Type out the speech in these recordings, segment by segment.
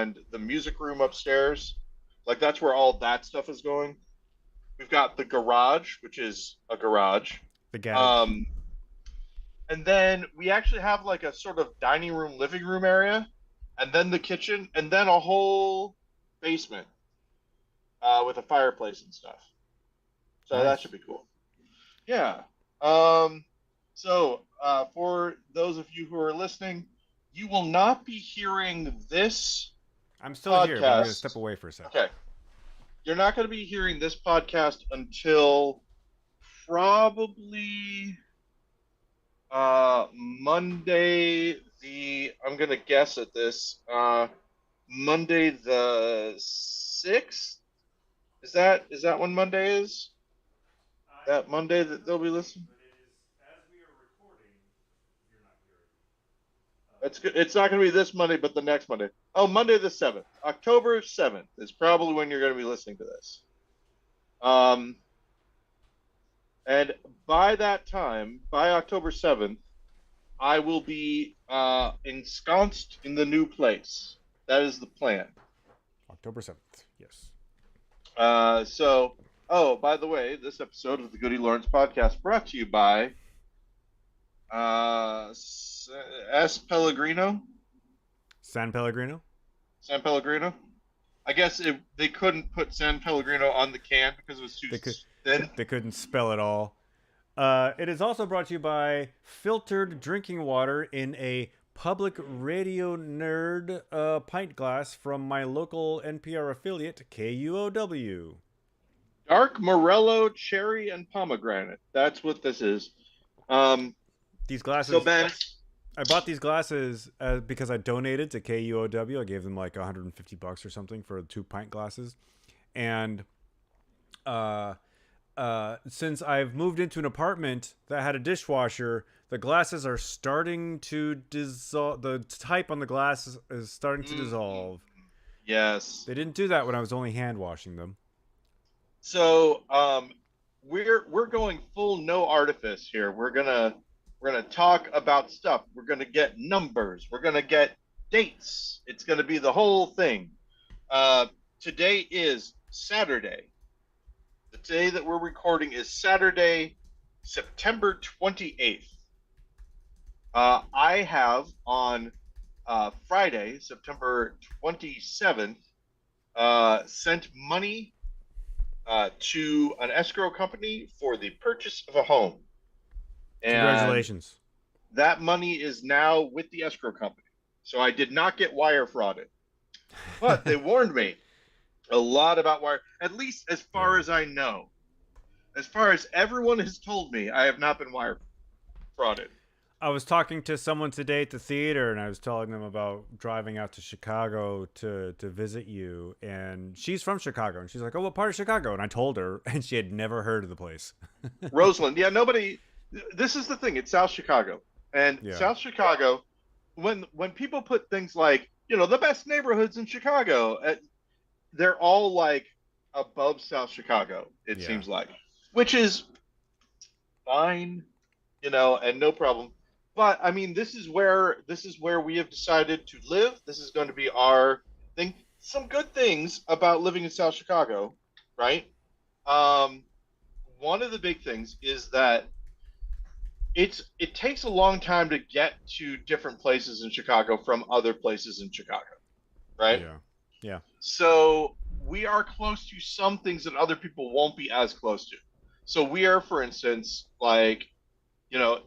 and the music room upstairs. Like that's where all that stuff is going. We've got the garage, which is a garage. The garage. Um, and then we actually have like a sort of dining room, living room area, and then the kitchen, and then a whole basement with a fireplace and stuff. So that Nice. should be cool. Yeah. Um, so for those of you who are listening, you will not be hearing this I'm still here, but I'm going to step podcast. away for a sec. Okay. You're not going to be hearing this podcast until probably Monday the I'm gonna guess at this Monday the 6th. Is that when Monday is? That Monday that they'll be listening? It's good. It's not gonna be this Monday, but the next Monday. Oh, Monday the 7th. October 7th is probably when you're gonna be listening to this. Um and by that time, by October 7th, I will be ensconced in the new place. That is the plan. October 7th. Yes. Oh, by the way, this episode of the GudeLaurance podcast brought to you by S. Pellegrino, San Pellegrino? San Pellegrino. I guess they couldn't put San Pellegrino on the can because it was too They could thin. they couldn't spell it all. It is also brought to you by filtered drinking water in a public radio nerd pint glass from my local NPR affiliate, KUOW. Dark Morello, cherry, and pomegranate. That's what this is. Um, These so glasses, Ben, I bought these glasses because I donated to KUOW. I gave them like $150 or something for 2 pint glasses. And since I've moved into an apartment that had a dishwasher, the glasses are starting to dissolve. The type on the glass is starting to dissolve. yes. They didn't do that when I was only hand washing them. So we're going full no artifice here. We're gonna talk about stuff. We're gonna get numbers. We're gonna get dates. It's gonna be the whole thing. Uh, Today is Saturday. The day that we're recording is Saturday, September 28th. I have on Friday, September 27th, sent money to an escrow company for the purchase of a home. And Congratulations. that money is now with the escrow company. So I did not get wire frauded. But they warned me a lot about wire, at least as far Yeah. as I know. As far as everyone has told me, I have not been wire frauded. I was talking to someone today at the theater, and I was telling them about driving out to Chicago to visit you. And she's from Chicago, and she's like, "Oh, what part of Chicago?" And I told her, and she had never heard of the place. Roseland, yeah, nobody. This is the thing. It's South Chicago, and Yeah, South Chicago. When people put things like the best neighborhoods in Chicago, they're all like above South Chicago. It yeah, seems like, which is fine, and no problem. But I mean, this is where we have decided to live. This is going to be our thing. Some good things about living in South Chicago, right? Um, One of the big things is that it takes a long time to get to different places in Chicago from other places in Chicago, right? yeah, yeah. So we are close to some things that other people won't be as close to. So we are, for instance, like, you know,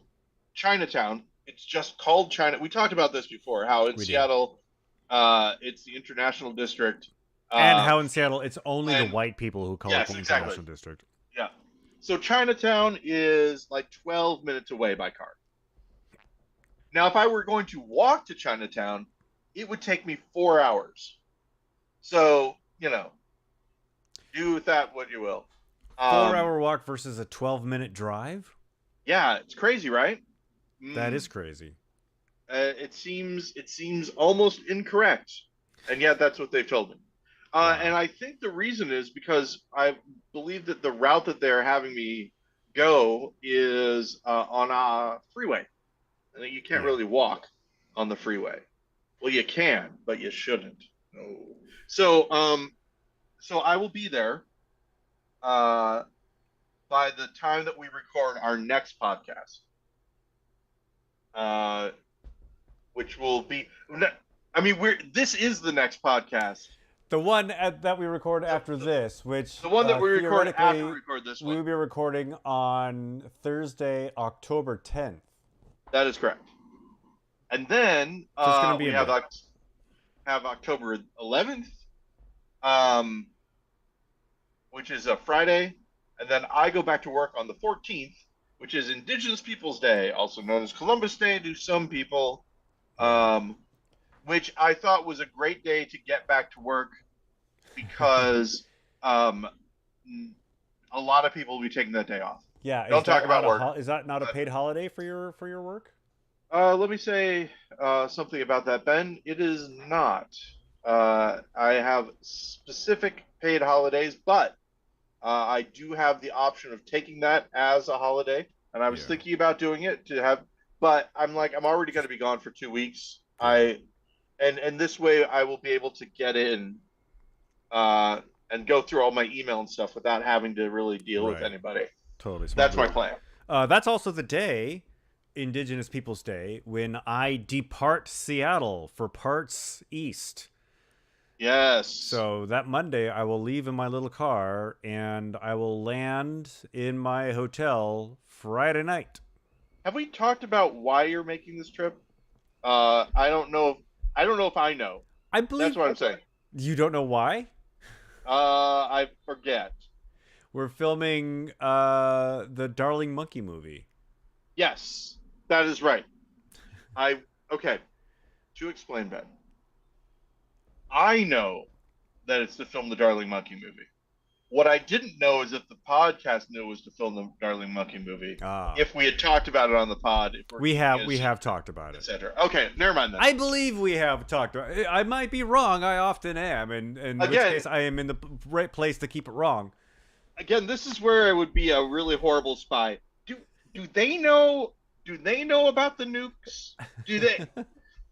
Chinatown. It's just called China. We talked about this before, how in We did. Seattle, it's the International District. And Uh, how in Seattle, it's only the and white people who call it yes, the exactly. International District. Yeah. So Chinatown is like 12 minutes away by car. Now, if I were going to walk to Chinatown, it would take me 4 hours. So, do with that what you will. Four Um, hour walk versus a 12-minute drive? yeah, it's crazy, right? That Mm, is crazy. it seems almost incorrect, and yet that's what they've told me. And Wow. I think the reason is because I believe that the route that they're having me go is on a freeway, and that you can't Yeah. really walk on the freeway. Well, you can, but you shouldn't. No. So, so I will be there uh, by the time that we record our next podcast, uh, which will be. I mean, we're this is the next podcast. The one that we record The, after the, this, which the one that we record after we theoretically record this we one. will be recording on Thursday, October 10th. That is correct. And then So it's going to be we a minute. have October 11th, um, which is a Friday, and then I go back to work on the 14th, which is Indigenous Peoples Day, also known as Columbus Day to some people, Yeah. um, which I thought was a great day to get back to work because um, a lot of people will be taking that day off. Yeah, Don't talk about work. is that not a But, paid holiday for your work? let me say something about that, Ben. It is not. I have specific paid holidays, but I do have the option of taking that as a holiday, and I was Yeah. thinking about doing it to have, but I'm like, I'm already going to be gone for 2 weeks. Yeah. And this way I will be able to get in and go through all my email and stuff without having to really deal with Right. anybody. Totally smart That's my move. plan. That's also the day, Indigenous Peoples Day, when I depart Seattle for parts east. Yes. So that Monday, I will leave in my little car and I will land in my hotel Friday night. Have we talked about why you're making this trip? I don't know. I don't know if I know. I That's believe what I'm saying. you don't know why. I forget. We're filming the Darling Monkey movie. Yes, that is right. I okay. To explain, Ben, I know that it's to film the Darling Monkey movie. What I didn't know is if the podcast knew it was to film the Darling Monkey movie. Ah, If we had talked about it on the pod, if we're keeping it a we secret, have talked about it. etc. Okay, never mind then. I believe we have talked about it. I might be wrong. I often am, and in which Again, case I am in the right place to keep it wrong. again, this is where I would be a really horrible spy. Do do they know? Do they know about the nukes? Do they?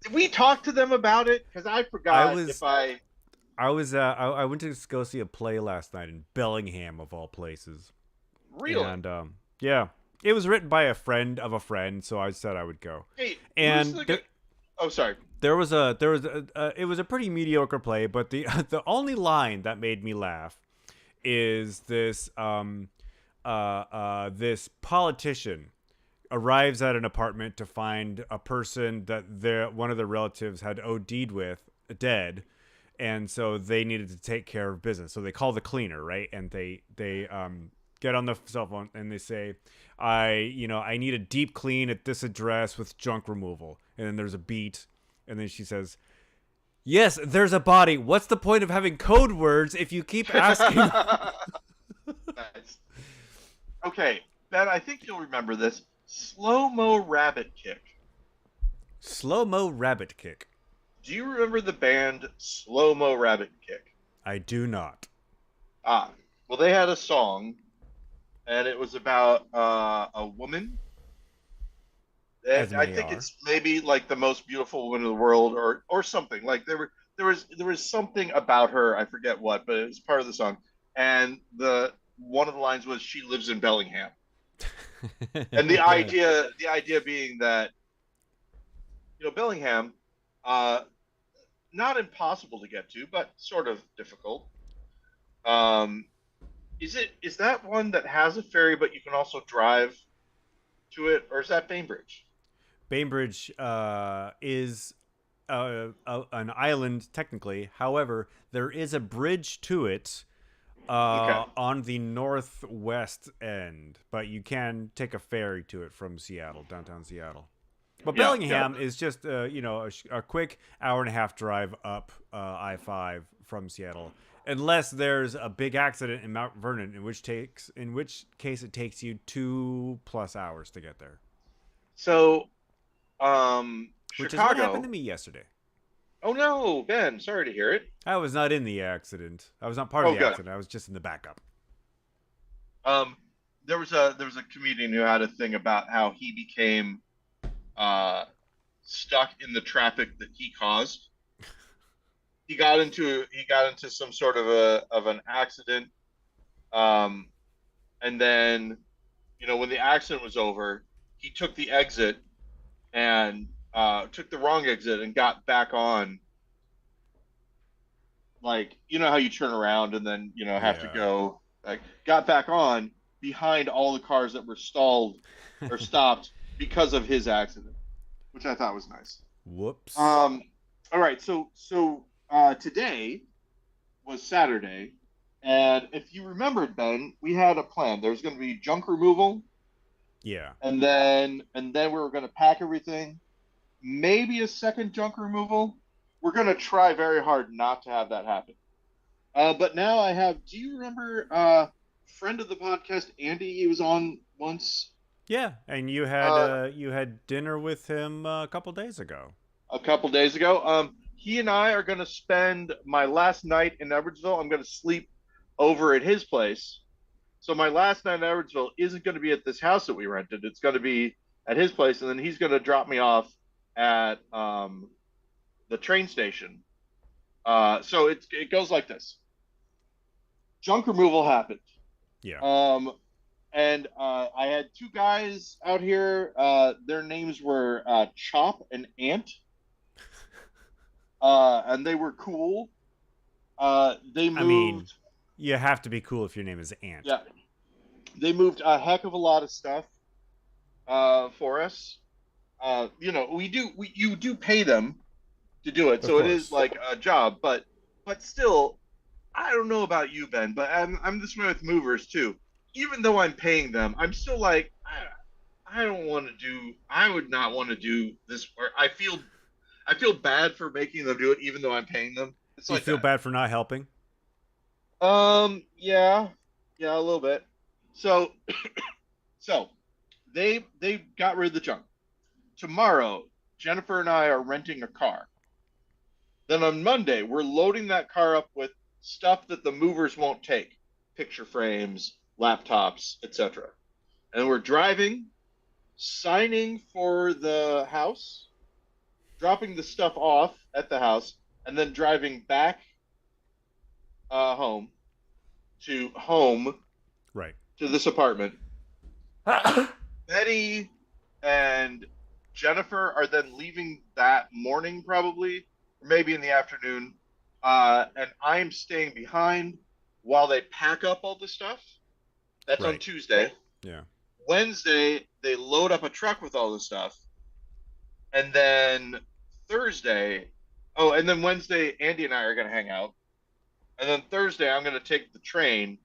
Did we talk to them about it? Because I I forgot if was I. I went to go see a play last night in Bellingham of all places. Really? And yeah, it was written by a friend of a friend, so I said I would go. Hey, who's And the guy? Oh, sorry. it was a pretty mediocre play, but the the only line that made me laugh is this politician arrives at an apartment to find a person that one of their relatives had OD'd with dead, and so they needed to take care of business. So they call the cleaner, right? And they get on the cell phone and they say, I need a deep clean at this address with junk removal. And then there's a beat, and then she says, yes, there's a body. What's the point of having code words if you keep asking? Nice. Okay, Ben, I think you'll remember this. Slow mo rabbit kick. Slow mo rabbit kick. Do you remember the band Slow Mo Rabbit Kick? I do not. Ah, well, they had a song, and it was about a woman. As And I many think are. it's maybe like the most beautiful woman in the world, or something. Like there was something about her. I forget what, but it was part of the song. And the one of the lines was she lives in Bellingham, and the idea being that Bellingham, uh, not impossible to get to, but sort of difficult. Um, is that one that has a ferry, but you can also drive to it, or is that Bainbridge? Bainbridge is an island technically. However, there is a bridge to it Okay. on the northwest end, but you can take a ferry to it from Seattle, downtown Seattle. But Yeah, yeah. Bellingham is just a quick hour and a half drive up I-5 from Seattle, unless there's a big accident in Mount Vernon, in which case it takes you 2+ hours to get there. So, Which is what happened to Chicago. me yesterday. Oh no, Ben, sorry to hear it. I was not in the accident. I was not part of Oh, the good. accident. I was just in the backup. Um, there was a comedian who had a thing about how he became uh stuck in the traffic that he caused. he got into some sort of a of an accident, um, and then when the accident was over, he took the exit and took the wrong exit and got back on, like how you turn around and then have to Yeah. go, like got back on behind all the cars that were stalled or stopped because of his accident, which I thought was nice. Whoops. um all right, today was Saturday, and if you remembered, Ben, we had a plan. There was going to be junk removal, Yeah. and then we were going to pack everything, maybe a second junk removal. We're going to try very hard not to have that happen. But now I have. Do you remember friend of the podcast Andy? He was on once, Yeah, and uh, you had dinner with him a couple days ago. a couple days ago. He and I are going to spend my last night in Edwardsville. I'm going to sleep over at his place. So my last night in Edwardsville isn't going to be at this house that we rented. It's going to be at his place, and then he's going to drop me off at the train station. So it goes like this: junk removal happened. Yeah. Um, and I had two guys out here. Their names were Chop and Ant, and they were cool. They I mean, moved, you have to be cool if your name is Ant. yeah, they moved a heck of a lot of stuff for us. You do pay them to do it, Of so it is course. like a job. But still, I don't know about you, Ben, but I'm this way with movers too. Even though I'm paying them, I'm still like, I don't want to do. I would not want to do this work. I feel bad for making them do it, even though I'm paying them. It's You like feel that. bad for not helping? Yeah, yeah, a little bit. So, so they got rid of the junk. Tomorrow, Jennifer and I are renting a car. Then on Monday, we're loading that car up with stuff that the movers won't take: picture frames, laptops, etc. And we're driving, signing for the house, dropping the stuff off at the house, and then driving back home home Right. to this apartment. Betty and Jennifer are then leaving that morning, probably, or maybe in the afternoon. And I'm staying behind while they pack up all the stuff. That's on Right. Tuesday. Yeah. Wednesday, they load up a truck with all the stuff. And then Thursday, oh, and then Wednesday, Andy and I are going to hang out. And then Thursday, I'm going to take the train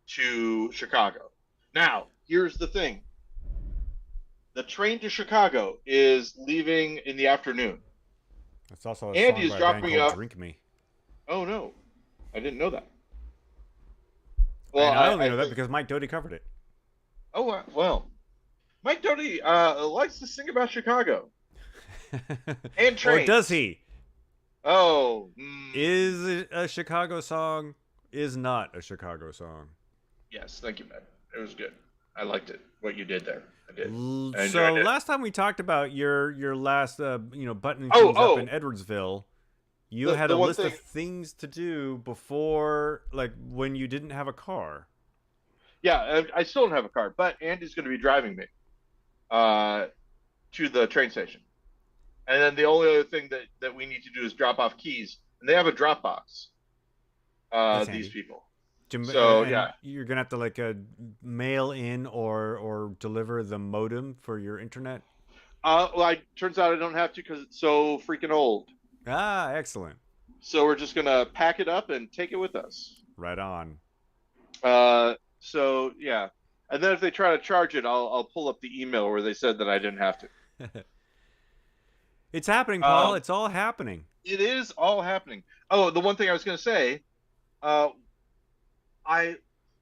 to Chicago. Now, here's the thing: the train to Chicago is leaving in the afternoon. That's also a Andy song is by a band dropping me called off. Drink Me. Oh no, I didn't know that. Well, And I I, only I know that think. because Mike Doty covered it. Oh well, Mike Doty likes to sing about Chicago and Or does trains. he? Oh, Is it a Chicago song? Is not a Chicago song. yes, thank you, man. It was good. I liked it. What you did there, I did. I So enjoyed it. last time we talked about your last buttoning Oh, things up in oh, Edwardsville, you the had a the one list thing. of things to do before, like when you didn't have a car. Yeah, I still don't have a car, but Andy's going to be driving me uh, to the train station. And then the only other thing that we need to do is drop off keys, and they have a drop box. That's These handy. people. So And yeah. you're gonna have to like mail in or deliver the modem for your internet. Well, turns out I don't have to because it's so freaking old. Ah, excellent. So we're just gonna pack it up and take it with us. Right on. So yeah. And then if they try to charge it, I'll pull up the email where they said that I didn't have to. It's happening, Paul. Um, It's all happening. it is all happening. Oh, the one thing I was gonna say, uh, I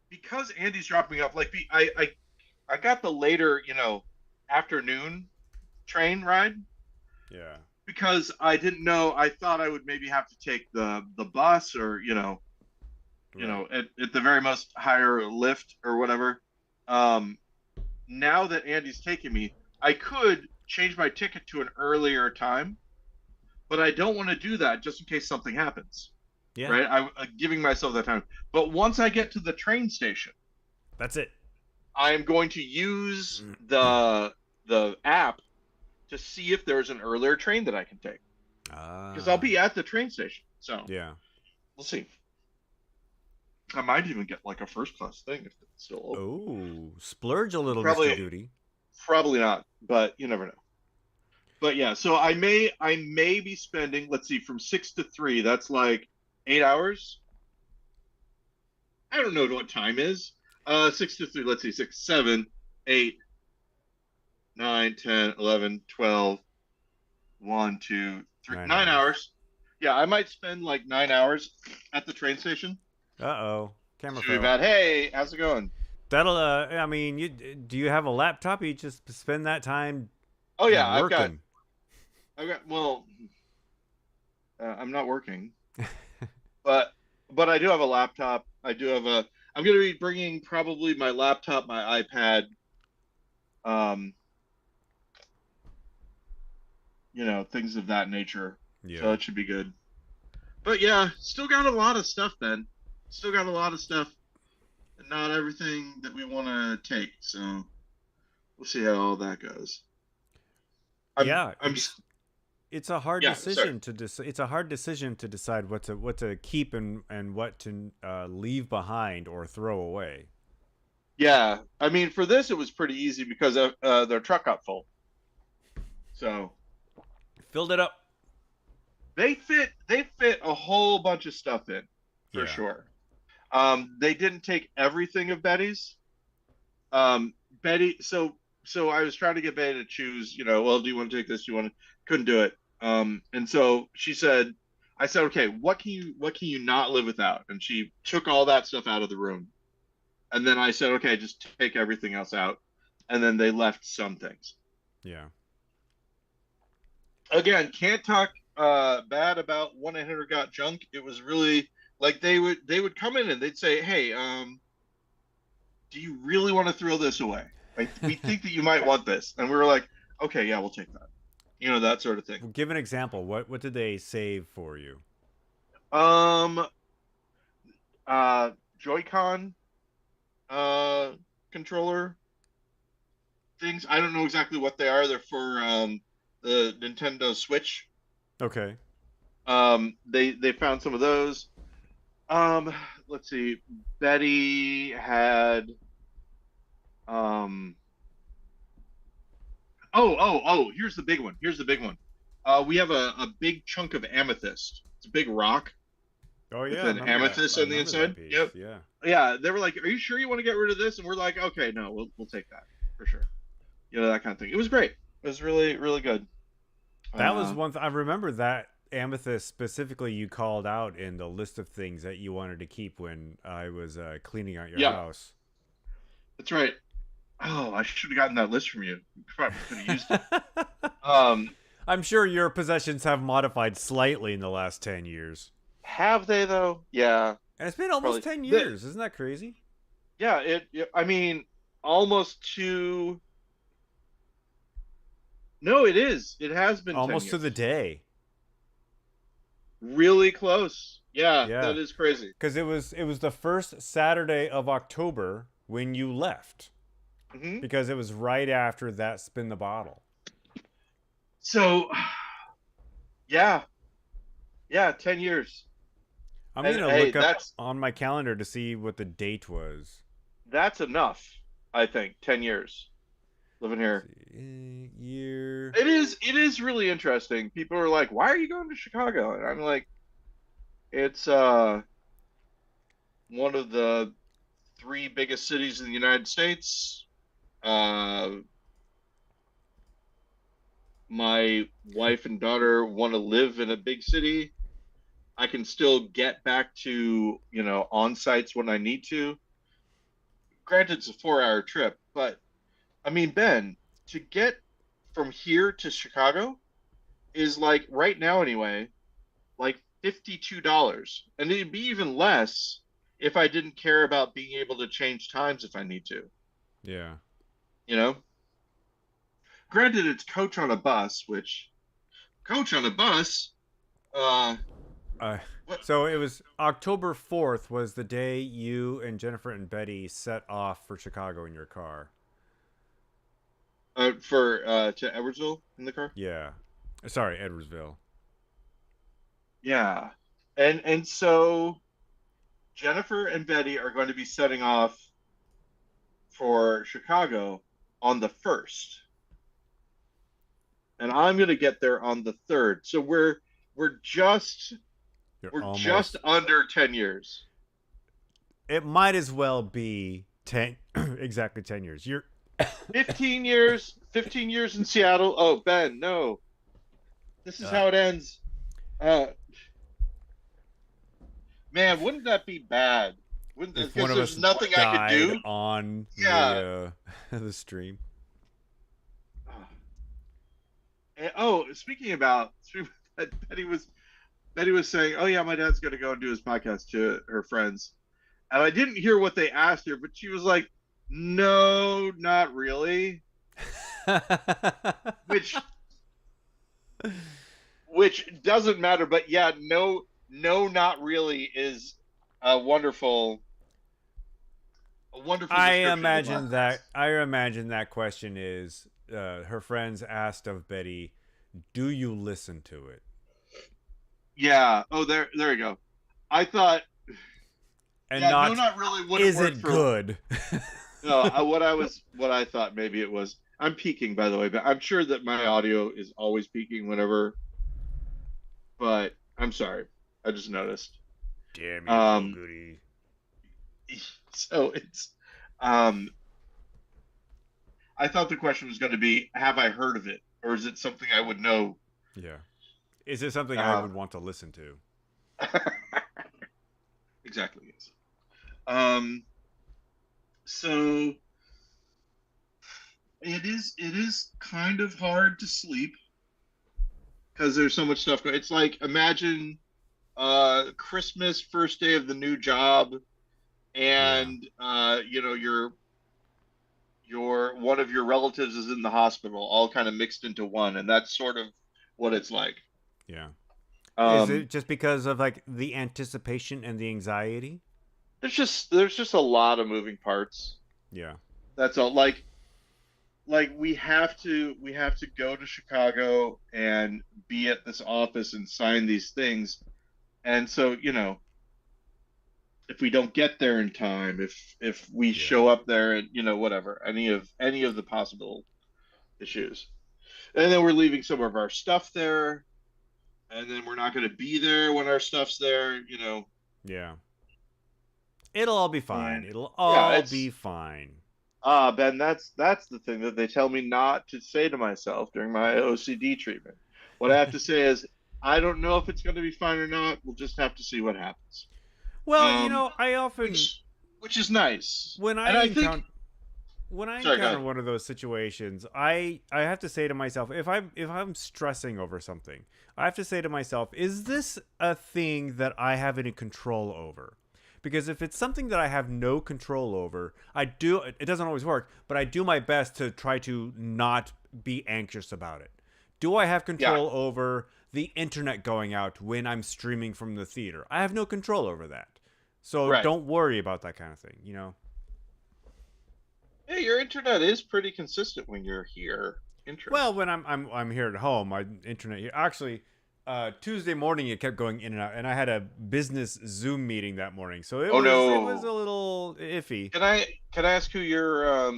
because Andy's dropping me off, like I got the later, afternoon train ride Yeah. because I didn't know. I thought I would maybe have to take the bus, or Right. at the very most higher lift or whatever. Um, Now that Andy's taking me, I could change my ticket to an earlier time, but I don't want to do that just in case something happens. Yeah, Right? I'm giving myself that time. But once I get to the train station, that's it. I am going to use the app to see if there's an earlier train that I can take because I'll Ah, be at the train station. So yeah. we'll see. I might even get like a first class thing if it's still open. Oh, splurge a little, Mr. Probably, Duty. probably not, but you never know. But yeah, so I may be spending. Let's see, from 6 to 3. That's like 8 hours. I don't know what time is. 6 to 3. Let's see, 6, 7, 8, 9, 10, 11, 12, 1, 2, 3, 9 9 hours. hours. Yeah, I might spend like 9 hours at the train station. Uh-oh. Camera Should be fell. bad. Hey, how's it going? That'll, I mean, do you have a laptop? You just spend that time Oh yeah, working. Well, I'm not working, but I do have a laptop. I do have a. I'm going to be bringing probably my laptop, my iPad, um, things of that nature. So Yeah. it should be good. But yeah, still got a lot of stuff, Ben. Still got a lot of stuff, and not everything that we want to take. So we'll see how all that goes. I'm Yeah, I'm it's a hard yeah, sorry. decision to it's a hard decision to decide what to keep and what to leave behind or throw away. Yeah, I mean for this it was pretty easy because their truck got full. So Filled it up. they fit a whole bunch of stuff in for Yeah. sure. They didn't take everything of Betty's. Um, Betty, so I was trying to get Betty to choose. Well, do you want to take this? Do you want to? Couldn't do it. And so she said, I said, okay, what can you not live without? And she took all that stuff out of the room. And then I said, okay, just take everything else out. And then they left some things. Yeah. Again, can't talk bad about 1-800 got junk. It was really like they would come in and they'd say, hey, do you really want to throw this away? We think that you might want this, and we were like, okay, yeah, we'll take that. That sort of thing. Well, give an example. What did they save for you? Um, Joy-Con uh controller things. I don't know exactly what they are. They're for the Nintendo Switch. Okay. They found some of those. Um, let's see. Betty had um. Oh. Here's the big one. Here's the big one. We have a big chunk of amethyst. It's a big rock Oh with yeah, I an remember that. amethyst I on the remember that inside. piece. Yep. Yeah. Yeah. They were like, "Are you sure you want to get rid of this?" And we're like, "Okay, no, we'll take that for sure." That kind of thing. It was great. It was really really good. That was Uh, one. I remember that amethyst specifically. You called out in the list of things that you wanted to keep when I was cleaning out your yeah, house. that's right. Oh, I should have gotten that list from you. Probably could have used it. Um, I'm sure your possessions have modified slightly in the last 10 years. have they though? Yeah, And it's been almost probably. 10 years. Isn't that crazy? Yeah, I mean, almost to. No, it is. It has been 10 Almost to the years. day. Really close. Yeah, Yeah. that is crazy. Cuz it was the first Saturday of October when you left Hmm. because it was right after that spin the bottle. So, yeah, yeah, 10 years. I'm going And to hey, look up that's on my calendar to see what the date was. that's enough, I think. 10 years living Let's here. see. Year. It is really interesting. People are like, "Why are you going to Chicago?" And I'm like, "It's one of the three biggest cities in the United States. Uh, my wife and daughter want to live in a big city. I can still get back to, on sites when I need to. Granted, it's a 4-hour trip, but I mean, Ben, to get from here to Chicago is like right now anyway, like $52. And it'd be even less if I didn't care about being able to change times if I need to, Yeah. you know? Granted, it's coach on a bus, which coach on a bus. Uh, Uh, what so it was October 4th was the day you and Jennifer and Betty set off for Chicago in your car. for to Edwardsville in the car? Yeah. Sorry, Edwardsville. Yeah, and so Jennifer and Betty are going to be setting off for Chicago on the first, and I'm going to get there on the third. So we're just You're we're just almost. under 10 years. It might as well be 10, exactly 10 years. You're. 15 years, 15 years in Seattle. Oh, Ben, no, this is Uh, how it ends. Uh, man, wouldn't that be bad? Wouldn't that, if one because of there's us nothing I could died do. on Yeah. the stream. And, oh, Betty was Betty was saying, "Oh yeah, my dad's going to go and do his podcast to her friends," and I didn't hear what they asked her, but she was like, "No, not really," which which doesn't matter. But yeah, no, no, not really is a wonderful a wonderful description of the podcast. I imagine that question is her friends asked of Betty, "Do you listen to it?" Yeah. Oh, there you go. I thought, And yeah, no, not, not really wouldn't "Is work it for. good?" No, what I thought maybe it was. I'm peaking, by the way, but I'm sure that my audio is always peaking whenever. But I'm sorry, I just noticed. Damn you, Joe Um, Goody. so it's, um, I thought the question was going to be, have I heard of it, or is it something I would know? Yeah. Is it something I Uh, would want to listen to? exactly. Yes. Um, so it is kind of hard to sleep because there's so much stuff going. It's like imagine Christmas, first day of the new job, Yeah. and your one of your relatives is in the hospital, all kind of mixed into one, and that's sort of what it's like. Yeah. Is Um, it just because of like the anticipation and the anxiety? there's just a lot of moving parts. Yeah. That's all. Like we have to go to Chicago and be at this office and sign these things, and so if we don't get there in time, if we Yeah. show up there and whatever, any of the possible issues, and then we're leaving some of our stuff there, and then we're not going to be there when our stuff's there. Yeah. It'll all be fine. And It'll yeah, all be it's fine. Ben, that's the thing that they tell me not to say to myself during my OCD treatment. What I have to say is, I don't know if it's going to be fine or not. We'll just have to see what happens. Well, Um, I often which is nice, when I and I think. encounter when I Sorry, go encounter ahead. one of those situations, I have to say to myself, if I'm stressing over something, I have to say to myself, is this a thing that I have any control over? Because if it's something that I have no control over, it doesn't always work, but I do my best to try to not be anxious about it. Do I have Yeah, control over the internet going out when I'm streaming from the theater? I have no control over that. So right. don't worry about that kind of thing, you know? Yeah, your internet is pretty consistent when you're here. Well, Interesting. when I'm here at home, my internet here actually Tuesday morning it kept going in and out, and I had a business Zoom meeting that morning, so Oh it was a no. little iffy. Can I ask who your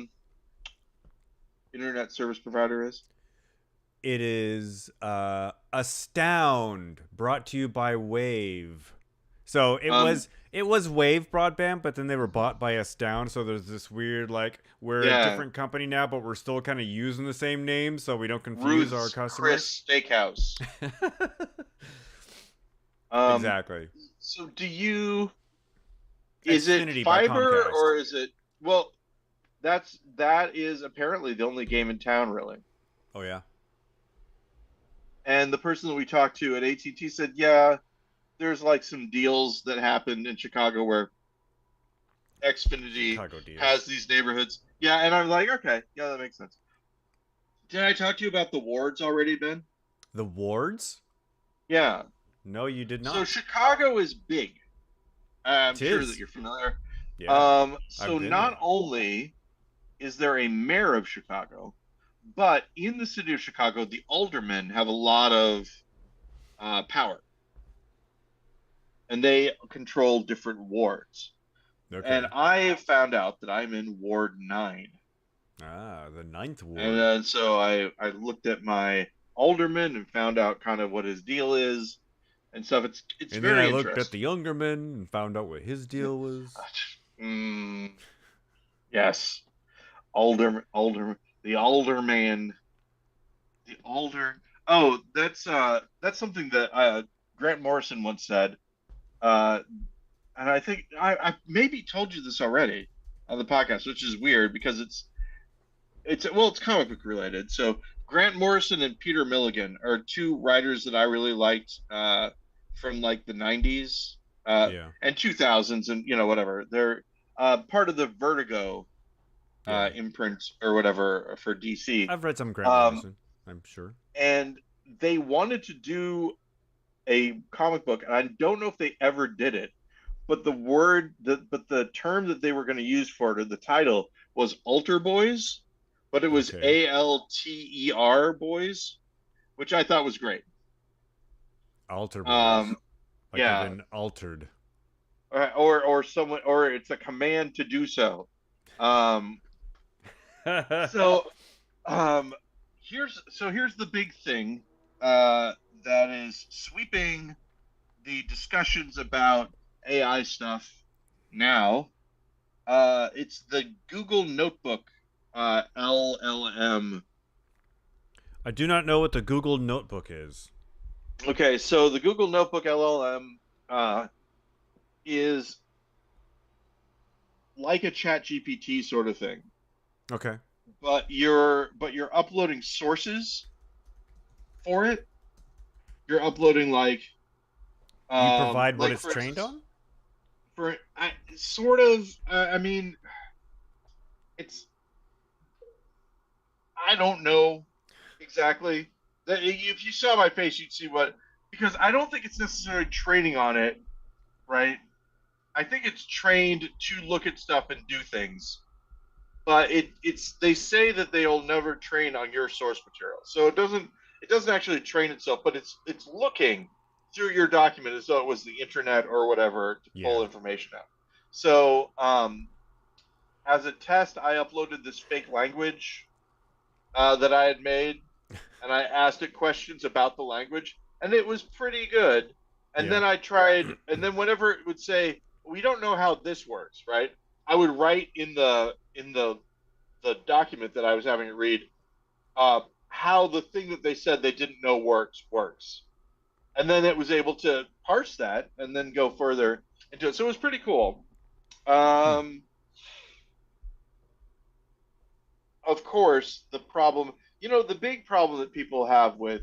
internet service provider is? It is Astound, brought to you by Wave. So Um, it was Wave broadband, but then they were bought by Astound. So there's this weird like we're a yeah, different company now, but we're still kind of using the same name, so we don't confuse our Ruth's customers. Chris Steakhouse. Um, Exactly. so is it Xfinity by fiber Comcast. or is it, well, that is apparently the only game in town, really. Oh yeah, And the person that we talked to at AT&T said, yeah, there's like some deals that happened in Chicago where Xfinity Chicago has deals. these neighborhoods. Yeah, and I'm like, okay, yeah, that makes sense. Did I talk to you about the wards already, Ben? The wards? Yeah. No, you did So not. Chicago is big. I'm sure that Tis. you're familiar. Yeah, So I've been not there. only is there a mayor of Chicago, but in the city of Chicago, the aldermen have a lot of power, and they control different wards. And Okay. I have found out that I'm in Ward 9. Ah, the ninth And ward. then so I looked at my alderman and found out kind of what his deal is and stuff. It's And then I very looked at the interesting. younger man and found out what his deal was. Mm, yes, alderman, the alderman, the alder. Oh, that's something that Grant Morrison once said. Uh, and I think I maybe told you this already on the podcast, which is weird because it's comic book related. So Grant Morrison and Peter Milligan are two writers that I really liked from like the '90s Yeah, and 2000s, and whatever. They're part of the Vertigo yeah. imprint or whatever for DC, I've read some Grant um, Morrison, I'm sure. and they wanted to do a comic book, and I don't know if they ever did it, but the term that they were going to use for it, or the title, was Alter Boys, but it was Okay. ALTER Boys, which I thought was great. Altar boys. Um, Like you've yeah, been altered. or someone, or it's a command to do so. Um, so um, here's the big thing uh, that is sweeping the discussions about AI stuff now. It's the Google Notebook LLM. I do not know what the Google Notebook is. Okay, so the Google Notebook LLM is like a Chat GPT sort of thing, Okay. but you're uploading sources for it. You're uploading You provide what like it's for trained instance, on? sort of. I mean, it's I don't know exactly. If you saw my face, you'd see what, because I don't think it's necessarily training on it, right? I think it's trained to look at stuff and do things, but it's they say that they'll never train on your source material, so it doesn't actually train itself, but it's looking through your document as though it was the internet or whatever to Yeah. pull information out. So as a test, I uploaded this fake language that I had made, and I asked it questions about the language, and it was pretty good. And Yeah. then and then whenever it would say, "We don't know how this works," right? I would write in the document that I was having it read how the thing that they said they didn't know works, and then it was able to parse that and then go further into it. So it was pretty cool. Hmm. Um, of course, the big problem that people have with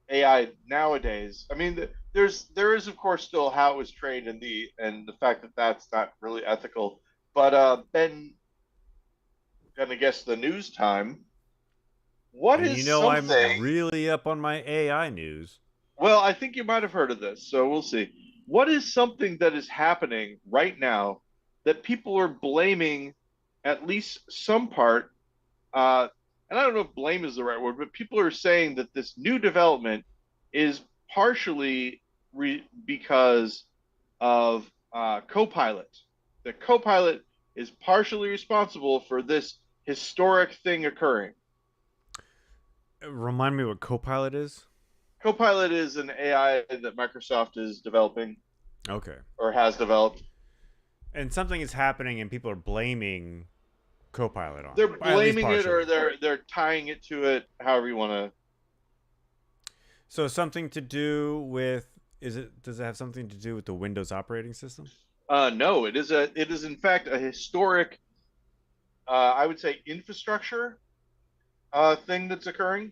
AI nowadays. I mean, there is of course still how it was trained and the fact that that's not really ethical. But Ben, gonna guess the news time. What And is you know I'm something? really up on my AI news. Well, I think you might have heard of this, so we'll see. What is something that is happening right now that people are blaming at least some part? Uh, and I don't know if blame is the right word, but people are saying that this new development is partially because of Copilot. The Copilot is partially responsible for this historic thing occurring. Remind me what Copilot is? Copilot is an AI that Microsoft is developing Okay. or has developed. And something is happening and people are blaming Copilot on it. They're At least blaming it or partially. they're tying it to it, however you want to. So something to do with does it have something to do with the Windows operating system? No, it is in fact a historic, I would say, infrastructure thing that's occurring.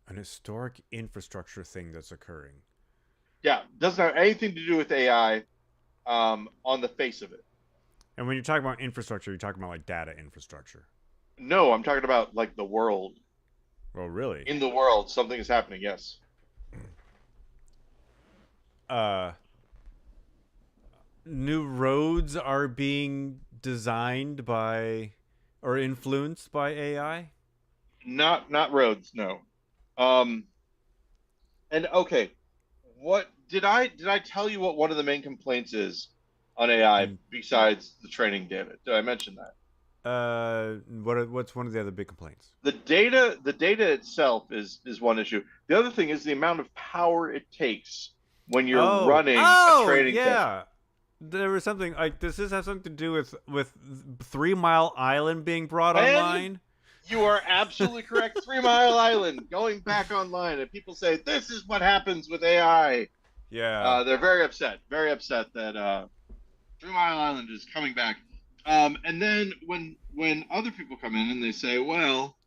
An historic infrastructure thing that's occurring. Yeah, doesn't have anything to do with AI on the face of it. And when you're talking about infrastructure, you're talking about like data infrastructure. No, I'm talking about like the world. Oh, really? in the world. Something is happening. Yes. Uh, New roads are being designed by or influenced by AI. Not roads. No. Um. And okay, what did I tell you what one of the main complaints is on AI besides the training data? Did I mention that? What's one of the other big complaints? The data itself is one issue. The other thing is the amount of power it takes when you're running a Oh, training session. yeah. There was something like does this have something to do with 3 Mile Island being brought Ben, online? you are absolutely correct. 3 Mile Island going back online, and people say this is what happens with AI. Yeah, They're very upset that 3 Mile Island is coming back. And then when other people come in and they say, well,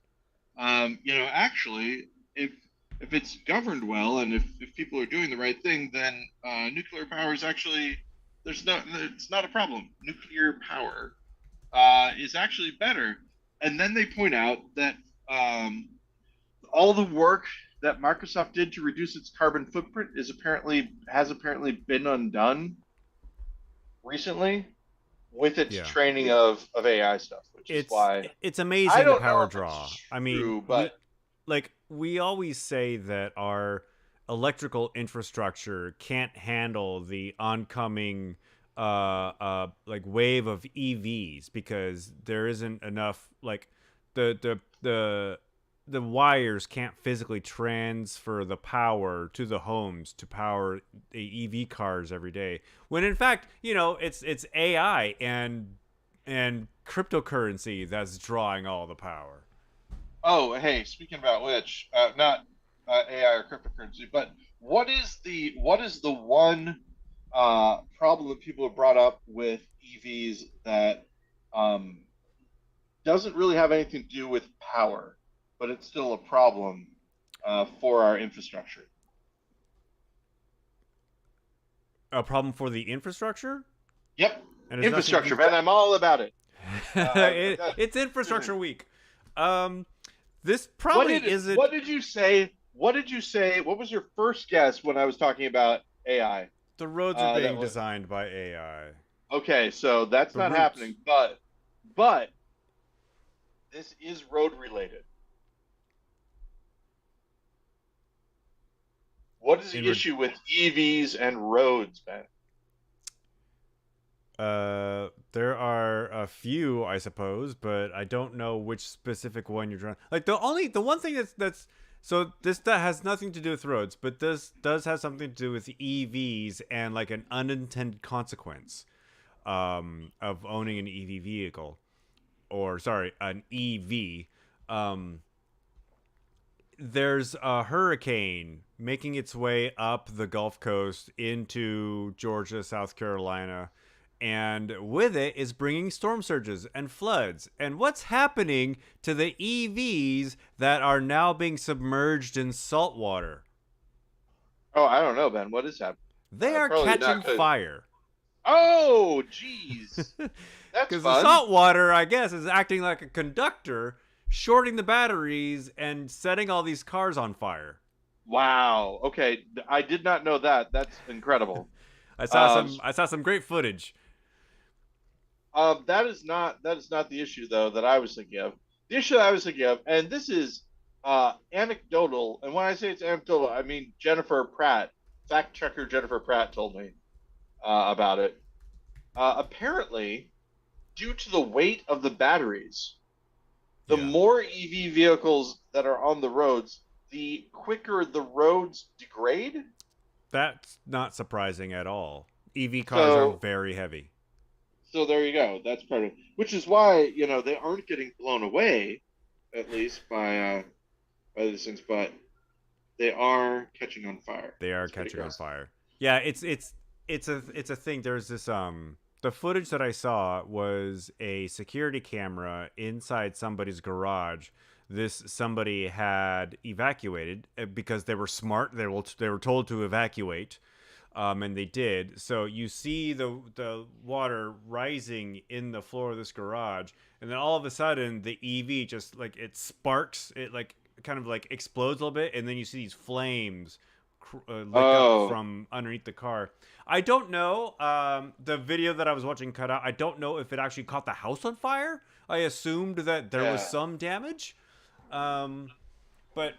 actually, if it's governed well and if people are doing the right thing, then nuclear power is actually it's not a problem. Nuclear power is actually better. And then they point out that um, all the work that Microsoft did to reduce its carbon footprint has apparently been undone recently with its yeah. training of AI stuff, which is It's why it's I amazing the don't know power if it's draw. I mean, true, but we always say that our electrical infrastructure can't handle the oncoming like wave of EVs because there isn't enough like the the wires can't physically transfer the power to the homes to power the EV cars every day. When in fact, it's AI and cryptocurrency that's drawing all the power. oh, hey, speaking about which, not AI or cryptocurrency, but what is the one problem that people have brought up with EVs that um, doesn't really have anything to do with power, but it's still a problem for our infrastructure? A problem for the infrastructure, Yep, and it's nothing. infrastructure, man. I'm all about it. That, It's infrastructure week. Um, this what probably did isn't. what did you say? What did you say? What was your first guess when I was talking about AI? The roads are That being was designed by AI. okay. So that's The not routes. happening, but this is road related. What is In the issue with EVs and roads, Ben? there are a few, I suppose, but I don't know which specific one you're trying. Like the one thing that's so this that has nothing to do with roads, but this does have something to do with EVs and like an unintended consequence of owning an EV vehicle, or sorry, an EV. Um, there's a hurricane making its way up the Gulf Coast into Georgia, South Carolina, and with it is bringing storm surges and floods. And what's happening to the EVs that are now being submerged in salt water? Oh, I don't know, Ben. What is happening? They are Probably catching not good. fire. Oh, geez, that's Because the fun. salt water, I guess, is acting like a conductor, shorting the batteries and setting all these cars on fire. Wow. Okay, I did not know that. That's incredible. I saw Um, some I saw some great footage. that is not the issue though that I was thinking of. The issue that I was thinking of, and this is anecdotal, and when I say it's anecdotal, I mean Jennifer Pratt, fact checker Jennifer Pratt told me about it. Apparently, due to the weight of the batteries, the Yeah. more EV vehicles that are on the roads, the quicker the roads degrade. That's not surprising at all. EV cars are So, very heavy. so there you go. That's part of, which is why they aren't getting blown away, at least by the distance, but they are catching on fire. They are It's pretty catching on gross. fire. Yeah, it's a thing. There's this the footage that I saw was a security camera inside somebody's garage. This somebody had evacuated because they were smart. They were told to evacuate, and they did. So you see the water rising in the floor of this garage, and then all of a sudden the EV just like it sparks. It like kind of like explodes a little bit, and then you see these flames lick up Oh, from underneath the car. I don't know. The video that I was watching cut out. I don't know if it actually caught the house on fire. I assumed that there was yeah. some damage, um, but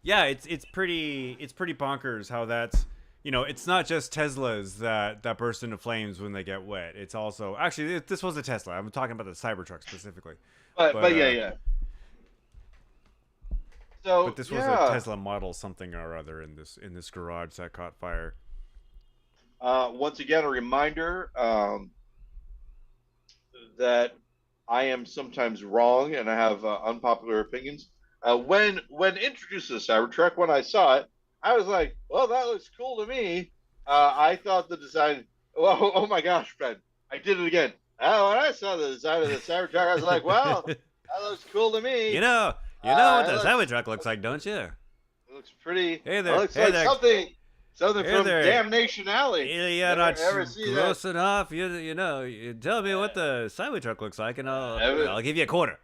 yeah, it's pretty bonkers how that's, it's not just Teslas that burst into flames when they get wet. It's also, actually, this was a Tesla. I'm talking about the Cybertruck specifically, But but yeah, uh, yeah. but So this was a yeah. Tesla model something or other in this garage that caught fire. Once again, a reminder that I am sometimes wrong and I have unpopular opinions. When introduced to the Cybertruck, when I saw it, I was like, "Well, that looks cool to me." I thought the design. Oh, oh my gosh, Ben! I did it again. When I saw the design of the Cybertruck, I was like, "Well, that looks cool to you me." know, you know what It the looks Cybertruck looks like, don't you? it looks pretty. It Hey there, looks hey like there, something hey from there. Damnation Alley. You're not Ever see that? gross enough. You tell me what the Cybertruck looks like, and Ever I'll give you a quarter.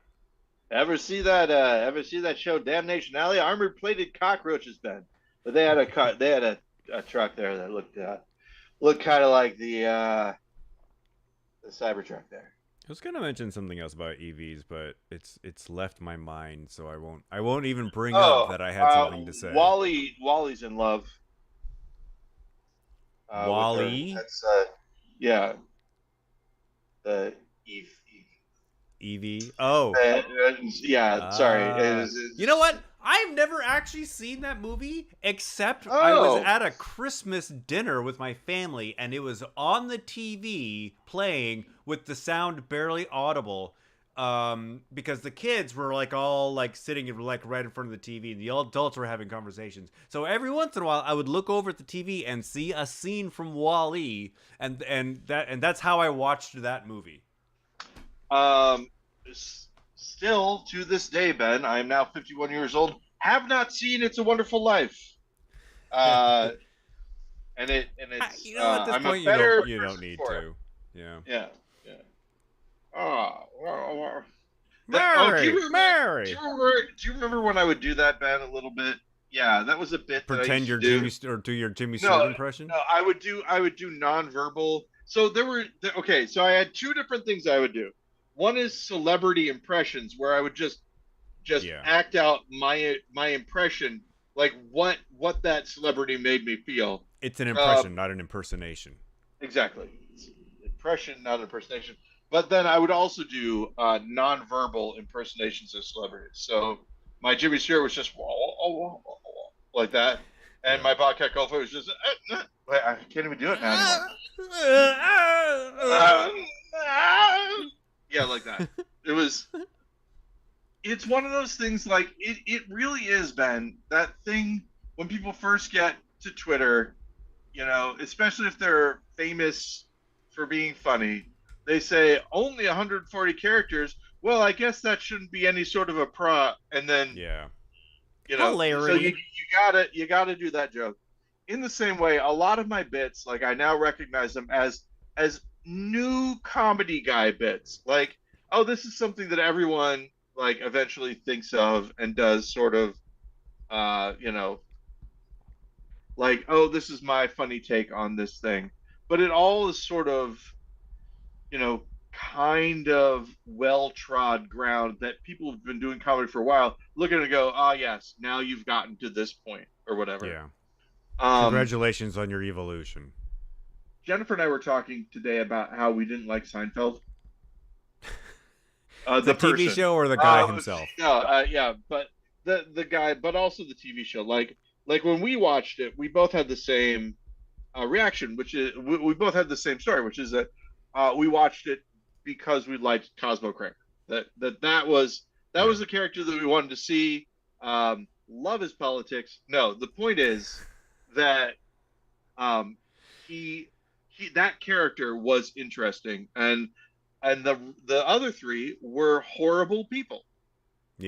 Ever see that show Damnation Alley? Armored plated cockroaches, Ben. But they had a truck there that looked kind of like the Cybertruck there. I was gonna mention something else about EVs, but it's left my mind, so I won't even bring up Oh, that I had something to say. Wally's in love with her. Wally That's yeah, the Eve. EV. Oh, Yeah, sorry. you know what? I've never actually seen that movie, except I was Oh, at a Christmas dinner with my family, and it was on the TV playing with the sound barely audible. Because the kids were like all like sitting like right in front of the TV, and the adults were having conversations. So every once in a while, I would look over at the TV and see a scene from Wall-E, and that's how I watched that movie. um, still to this day, Ben. I am now 51 years old. Have not seen It's a Wonderful Life. Uh, and it's At this I'm a point, you don't better you don't person need for it. to. Yeah. Yeah, yeah. Oh, do you Mary, remember? Do Mary. you remember? Do you remember when I would do that, Ben? A little bit. Yeah, that was a bit that I Pretend used to you're do. Jimmy or do your Jimmy Stewart No, impression. no, I would do nonverbal. So okay. So I had two different things I would do. One is celebrity impressions, where I would just Yeah, act out my impression, like what that celebrity made me feel. it's an Uh, impression, not an impersonation. exactly, it's impression, not impersonation. But then I would also do nonverbal impersonations of celebrities. So my Jimmy Stewart was just like that, and Yeah. my Bobcat Goldthwait was just wait, I can't even do it now anymore. Yeah, like that. It was it's one of those things like it really is, Ben, that thing when people first get to Twitter, especially if they're famous for being funny, they say only 140 characters. Well, I guess that shouldn't be any sort of a pro. And then, Yeah. so you, Hilarity. you gotta do that joke. In the same way, a lot of my bits, like I now recognize them as new comedy guy bits. Like, oh, this is something that everyone like eventually thinks of and does sort of, you know, like, oh, this is my funny take on this thing. But it all is sort of, kind of well trod ground that people have been doing comedy for a while look at it and go, ah, yes, now you've gotten to this point or whatever. Yeah. Um, Congratulations on your evolution. Jennifer and I were talking today about how we didn't like Seinfeld. The The TV person. show or the guy himself? No, yeah, but the guy, but also the TV show. Like when we watched it, we both had the same reaction, which is we both had the same story, which is that we watched it because we liked Cosmo Kramer. That was the character that we wanted to see. Love his politics. No, the point is that um, he that character was interesting, and the other three were horrible people,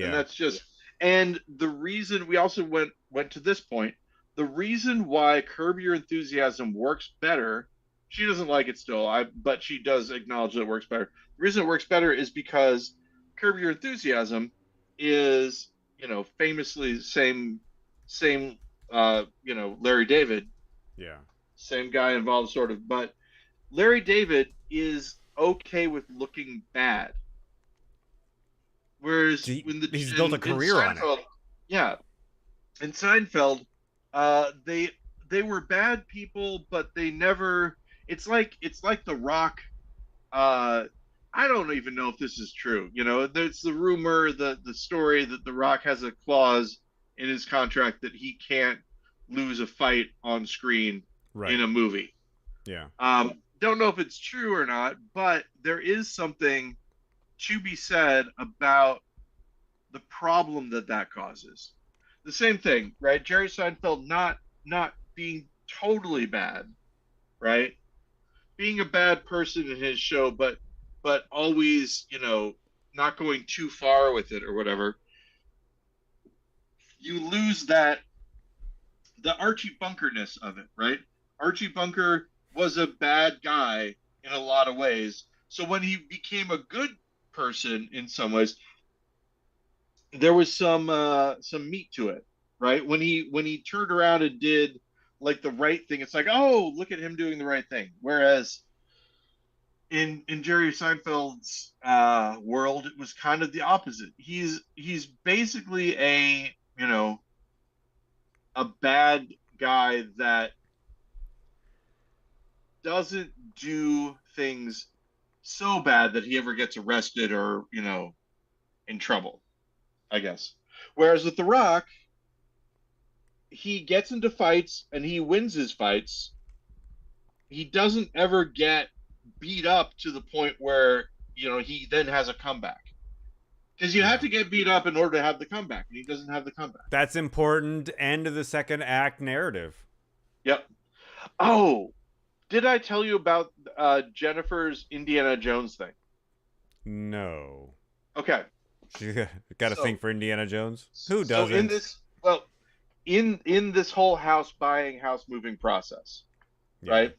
and Yeah. that's just and the reason we also went to this point. The reason why Curb Your Enthusiasm works better, she doesn't like it still, but she does acknowledge that it works better. The reason it works better is because Curb Your Enthusiasm is famously same Larry David, Yeah. same guy involved sort of, but Larry David is okay with looking bad. Whereas when the He's built a in career on it. Seinfeld, yeah, in Seinfeld, they were bad people, but they never. It's like The Rock. Uh, I don't even know if this is true. There's the rumor, the story that The Rock has a clause in his contract that he can't lose a fight on screen in Right. a movie. Yeah. Don't know if it's true or not, but there is something to be said about the problem that causes. The same thing, right? Jerry Seinfeld not being totally bad, right? Being a bad person in his show, but always, not going too far with it or whatever. You lose that the Archie Bunkerness of it, right? Archie Bunker was a bad guy in a lot of ways. So when he became a good person in some ways, there was some meat to it, right? When he turned around and did like the right thing, it's like, oh, look at him doing the right thing. Whereas in Jerry Seinfeld's world, it was kind of the opposite. He's basically a bad guy that doesn't do things so bad that he ever gets arrested or in trouble, I guess. Whereas with The Rock, he gets into fights and he wins his fights. He doesn't ever get beat up to the point where he then has a comeback, because you have Yeah. to get beat up in order to have the comeback, and he doesn't have the comeback. That's important. End of the second act narrative. Yep. Oh, did I tell you about Jennifer's Indiana Jones thing? No. Okay, She got a thing so for Indiana Jones? Who so in doesn't? this well in this whole house buying, house moving process, Yeah. right?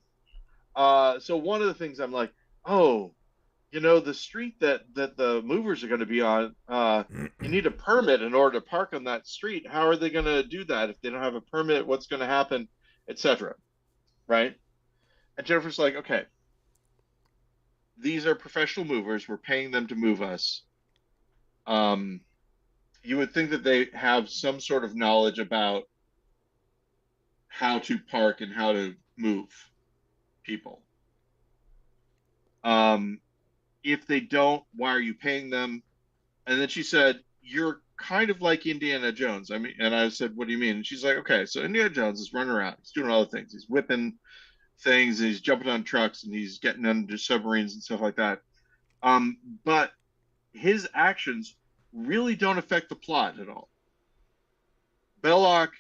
So one of the things I'm like, oh, the street that the movers are going to be on, you need a permit in order to park on that street. How are they going to do that if they don't have a permit? What's going to happen, etc. Right? And Jennifer's like, okay, these are professional movers. We're paying them to move us. Um, you would think that they have some sort of knowledge about how to park and how to move people. Um, if they don't, why are you paying them? And then she said, "You're kind of like Indiana Jones." I mean, and I said, "What do you mean?" And she's like, "Okay, so Indiana Jones is running around. He's doing all the things. He's whipping things. And he's jumping on trucks, and he's getting under submarines and stuff like that. But his actions really don't affect the plot at all. Belloc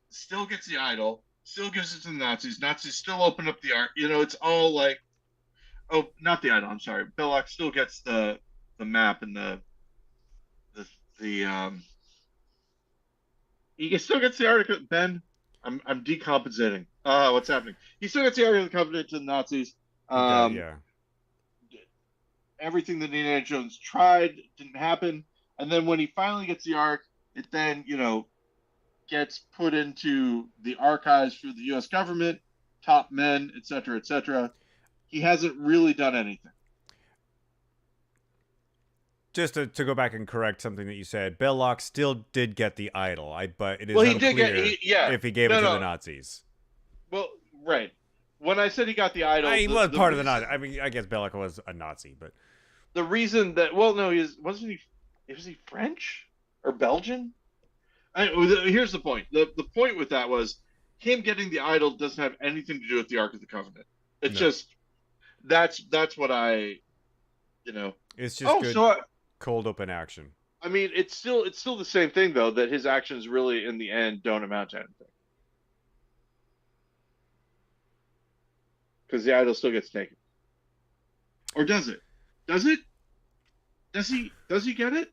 still gets the idol, still gives it to the Nazis. Nazis still open up the art. It's all like, oh, not the idol. I'm sorry. Belloc still gets the map and the the he still gets the Arctic. Ben, I'm decompensating. What's happening? He still gets the Arctic Covenant to the Nazis. He got Um, yeah. Everything that Indiana Jones tried didn't happen, and then when he finally gets the Ark, it then gets put into the archives for the U.S. government, top men, etc., etc. He hasn't really done anything. Just to go back and correct something that you said, Belloc still did get the idol. But it is Well, he did get, unclear yeah, if he gave it no, to the no, Nazis. well, right. When I said he got the idol, He the was the part of the Nazi. reason I mean, I guess Belloc was a Nazi, but the reason that, well, no, wasn't he, was he French or Belgian? Here's the point. The point with that was him getting the idol doesn't have anything to do with the Ark of the Covenant. It's no. just that's what you know. It's just Oh, good so cold open action. I mean, it's still the same thing though, that his actions really in the end don't amount to anything, because the idol still gets taken. Or does it? Does it? Does he get it?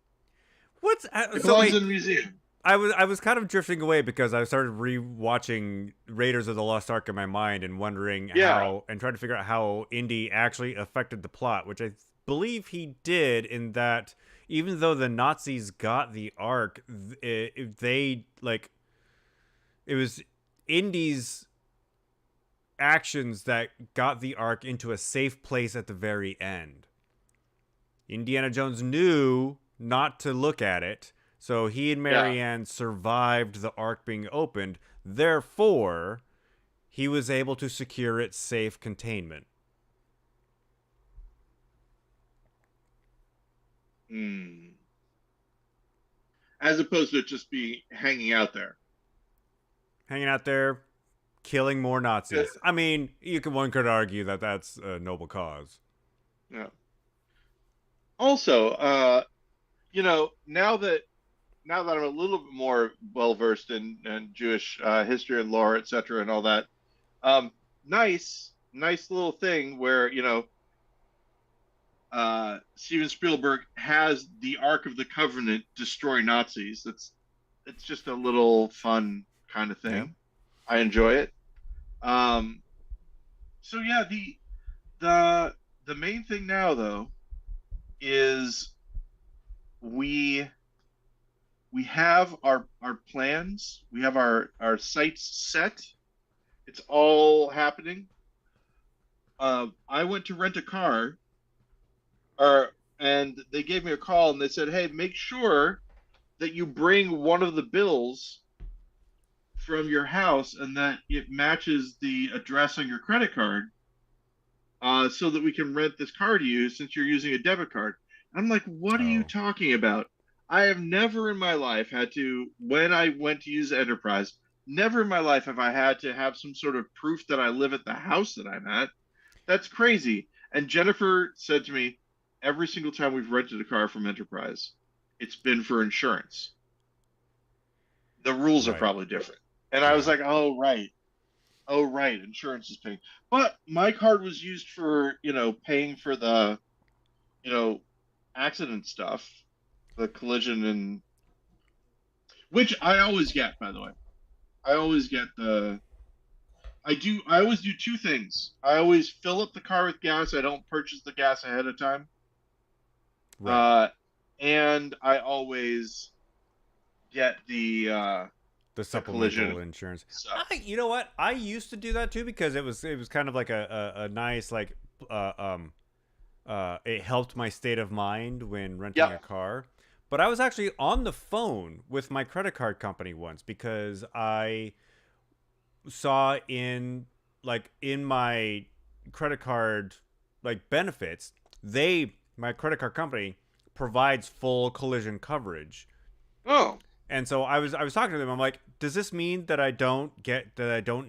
What's It so belongs wait? in the museum. I was kind of drifting away because I started rewatching Raiders of the Lost Ark in my mind and wondering Yeah. how and trying to figure out how Indy actually affected the plot, which I believe he did in that even though the Nazis got the Ark, they like it was Indy's actions that got the Ark into a safe place at the very end. Indiana Jones knew not to look at it, so he and Yeah. Marianne survived the Ark being opened. Therefore, he was able to secure its safe containment. Hmm. As opposed to it just be hanging out there. Hanging out there, killing more Yeah. Nazis. I mean, one could argue that that's a noble cause. Yeah. Also, now that I'm a little bit more well versed in Jewish history and lore, etc., and all that, um, nice little thing where Steven Spielberg has the Ark of the Covenant destroy Nazis. It's just a little fun kind of Yeah. thing. I enjoy it. Um, so yeah, the the main thing now though is we we have our plans, we have our sights set. It's all happening. I went to rent a car, or and they gave me a call and they said, "Hey, make sure that you bring one of the bills from your house and that it matches the address on your credit card, so that we can rent this car to you since you're using a debit card." And I'm like, "What are you Oh, talking about? I have never in my life had to, when I went to use Enterprise, never in my life have I had to have some sort of proof that I live at the house that I'm at. That's crazy." And Jennifer said to me, every single time we've rented a car from Enterprise, it's been for insurance. The rules are right. probably different. And I was Yeah. like, "Oh, right. Oh, right. Insurance is paying." But my card was used for, paying for the, you know, accident stuff, the collision, and which I always get, by the way. I always get I always do two things. I always fill up the car with gas. I don't purchase the gas ahead of time. Right. Uh, and I always get The the supplemental collision insurance. stuff. You know what? I used to do that too because it was kind of like a nice like it helped my state of mind when renting a Yep. car. But I was actually on the phone with my credit card company once because I saw in my credit card like benefits, my credit card company provides full collision coverage. Oh, And so I was talking to them. I'm like, does this mean that I don't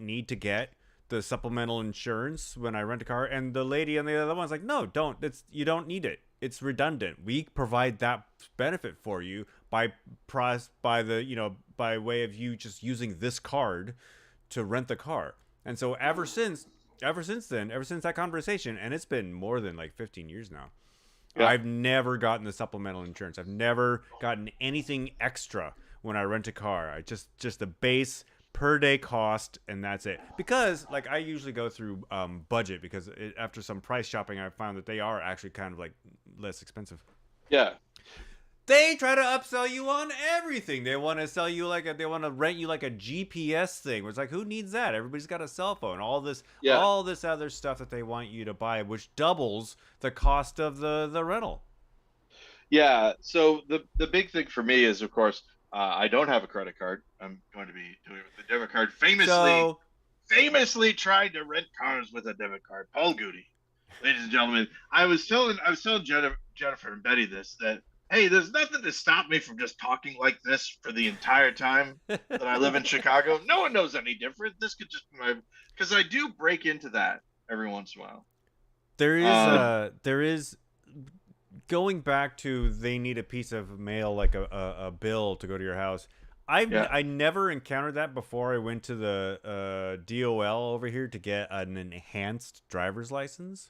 need to get the supplemental insurance when I rent a car? And the lady on the other one's like, no, don't. You don't need it. It's redundant. We provide that benefit for you by the by way of you just using this card to rent the car. And so ever since that conversation, and it's been more than like 15 years now, yeah. I've never gotten the supplemental insurance. I've never gotten anything extra when I rent a car. I just the base per day cost, and that's it. Because like I usually go through budget because after some price shopping, I found that they are actually kind of like less expensive. Yeah. They try to upsell you on everything. They want to sell you they want to rent you like a GPS thing. It's like, who needs that? Everybody's got a cell phone. Yeah. All this other stuff that they want you to buy, which doubles the cost of the rental. Yeah. So the big thing for me is, of course, I don't have a credit card. I'm going to be doing it with the debit card. So Famously tried to rent cars with a debit card. Paul Goody, ladies and gentlemen. I was telling Jennifer and Betty this, that hey, there's nothing to stop me from just talking like this for the entire time that I live in Chicago. No one knows any different. This could just be my, because I do break into that every once in a while. there is going back to they need a piece of mail like a bill to go to your house. Yeah. I never encountered that before I went to the DOL over here to get an enhanced driver's license.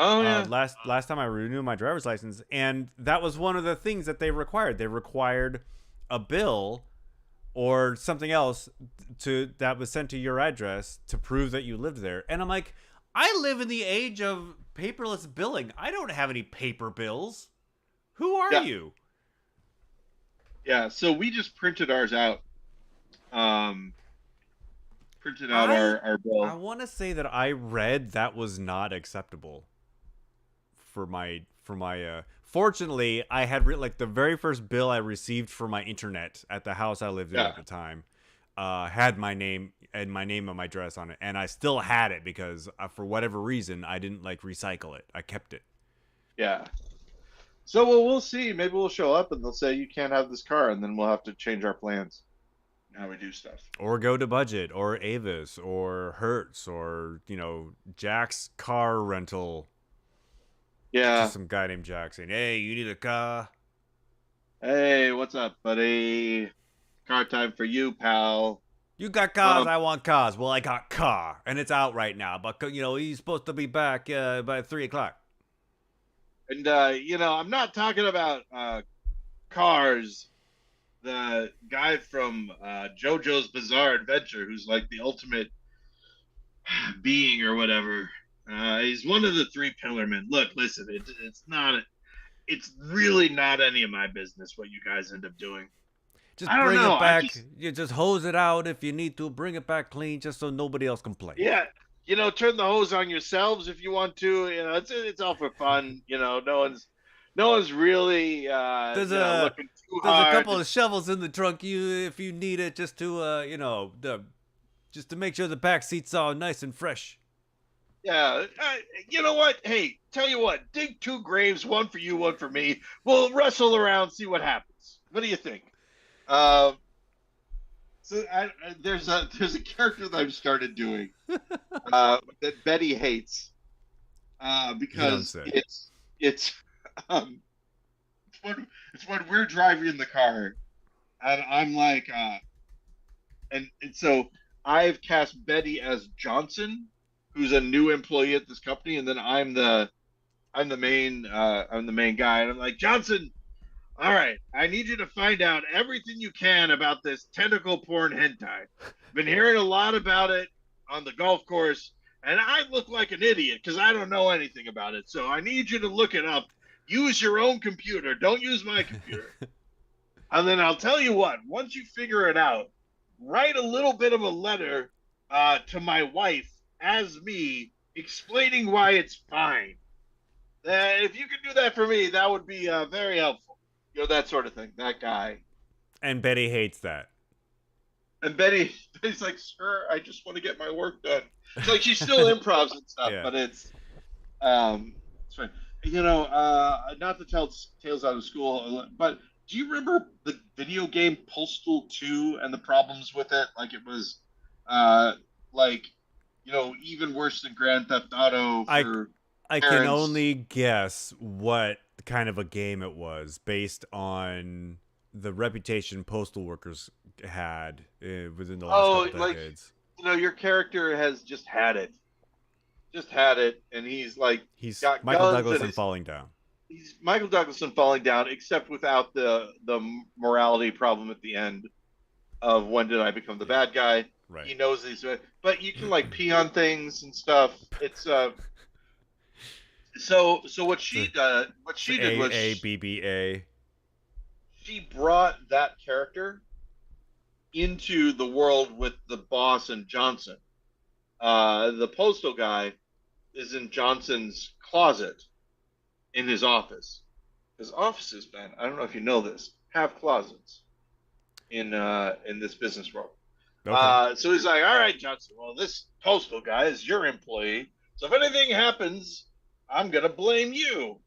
Oh yeah. Last time I renewed my driver's license, and that was one of the things that they required. They required a bill or something else that was sent to your address to prove that you lived there. And I'm like, I live in the age of paperless billing. I don't have any paper bills. Who are Yeah. you? Yeah, so we just printed ours out. Um, printed out I our I bill. want to say that I read that was not acceptable for my fortunately I had like the very first bill I received for my internet at the house I lived in Yeah, at the time had my name and my address on it, and I still had it because for whatever reason I didn't like recycle it. I kept it. yeah. So we'll see. Maybe we'll show up and they'll say you can't have this car, and then we'll have to change our plans and how we do stuff. Or go to Budget or Avis or Hertz or Jack's car rental. Just Yeah. some guy named Jack saying, "Hey, you need a car? Hey, what's up, buddy? Car time for you, pal. You got cars, Um, I want cars." Well, I got car, and it's out right now. But he's supposed to be back by 3 o'clock. and I'm not talking about cars. The guy from JoJo's Bizarre Adventure, who's like the ultimate being or whatever. He's one of the three pillar men. Look, listen, it's not. It's really not any of my business what you guys end up doing. I Just don't bring know. it I back. just You just hose it out if you need to. Bring it back clean, just so nobody else complains. yeah, turn the hose on yourselves if you want to. It's all for fun. No one's really There's a looking too there's a hard. couple of shovels in the trunk. If you need it, just to just to make sure the back seats are nice and fresh. Yeah, you know what? Hey, tell you what, dig two graves, one for you, one for me. We'll wrestle around, see what happens. What do you think? Uh, there's a character that I've started doing that Betty hates You don't because say. it's um, it's when we're driving in the car and I'm like and so I've cast Betty as Johnson, who's a new employee at this company, and then I'm the main guy, and I'm like, Johnson, all right, I need you to find out everything you can about this tentacle porn hentai. Been hearing a lot about it on the golf course, and I look like an idiot because I don't know anything about it. So I need you to look it up. Use your own computer. Don't use my computer. And then I'll tell you what, once you figure it out, write a little bit of a letter to my wife as me explaining why it's fine. If you could do that for me, that would be very helpful. That sort of thing. That guy. And Betty hates that. And Betty's like, sir, I just want to get my work done. It's like she still improvs and stuff, Yeah. but it's fine. Not to tell tales out of school, but do you remember the video game Postal 2 and the problems with it? Like it was, uh, like, even worse than Grand Theft Auto I for I can parents. only guess what kind of a game it was based on the reputation postal workers had within the last Oh, couple like, decades. your character has just had it, and he's like He's got Michael guns, Douglas and and falling down. he's Michael Douglason falling down, except without the morality problem at the end of when did I become the Yeah, bad guy. right. He knows these, but you can like pee on things and stuff. It's so what It's she did was AABBA. she brought that character into the world with the boss and Johnson. The postal guy is in Johnson's closet in his office. His offices, Ben, I don't know if you know this, have closets in this business world. Okay. So he's like, all right, Johnson, well, this postal guy is your employee. So if anything happens, I'm going to blame you.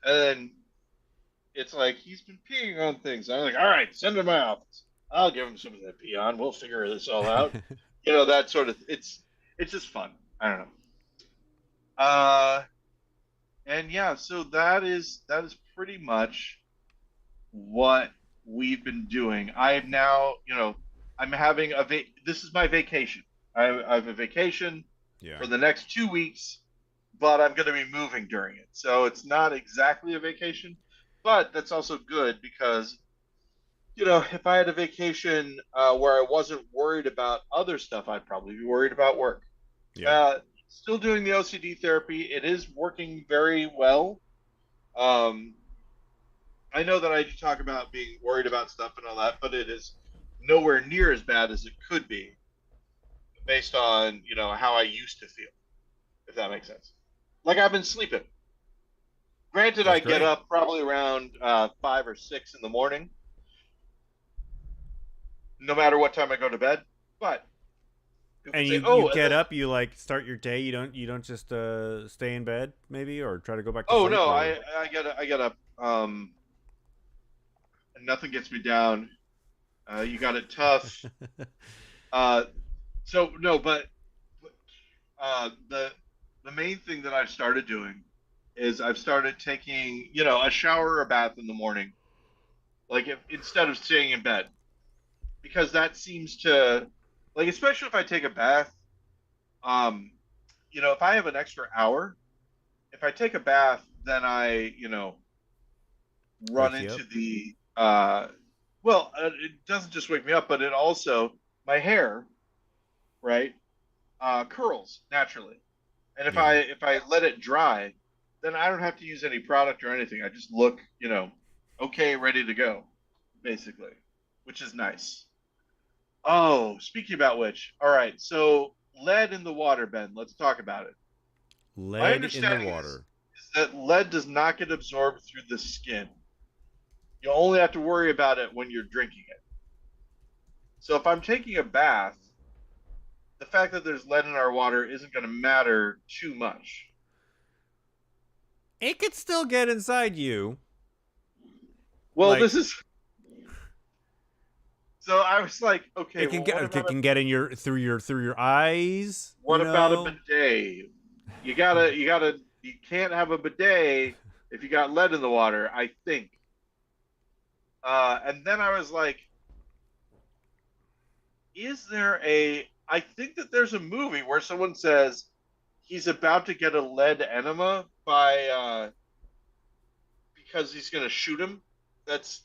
And then it's like, he's been peeing on things. I'm like, all right, send him to my office. I'll give him some of that pee on. We'll figure this all out. That sort of, it's just fun. I don't know. Uh, and yeah, so that is pretty much what we've been doing. I have now, I'm having this is my vacation. I have a vacation Yeah. for the next 2 weeks, but I'm going to be moving during it. So it's not exactly a vacation, but that's also good because, if I had a vacation where I wasn't worried about other stuff, I'd probably be worried about work. Yeah. Uh, Still doing the OCD therapy. It is working very well. Um, I know that I talk about being worried about stuff and all that, but it is nowhere near as bad as it could be based on how I used to feel. If that makes sense. Like I've been sleeping. Granted, That's I get great. up probably around 5 or 6 in the morning, no matter what time I go to bed. But people And say, you "Oh, and get then up, you like start your day. You don't just stay in bed maybe or try to go back to oh sleep no, or I get up. And nothing gets me down. You got it tough. Uh, so no, but the main thing that I've started doing is I've started taking a shower or a bath in the morning, like if instead of staying in bed, because that seems to like especially if I take a bath, um, if I have an extra hour, if I take a bath, then I run wake you into up. the well, it doesn't just wake me up, but it also my hair, right, curls naturally. And if Yeah. I let it dry, then I don't have to use any product or anything. I just look, okay, ready to go, basically, which is nice. Oh, speaking about which, all right, so lead in the water, Ben. Let's talk about it. My Lead in the understanding is, water. is that lead does not get absorbed through the skin. You only have to worry about it when you're drinking it. So if I'm taking a bath, the fact that there's lead in our water isn't going to matter too much. It could still get inside you. Well, Like this is so I was like, okay, well, it can get in your through your eyes, what about a bidet? You can't have a bidet if you got lead in the water, I think. And then I was like, is there a? I think that there's a movie where someone says he's about to get a lead enema by because he's going to shoot him. That's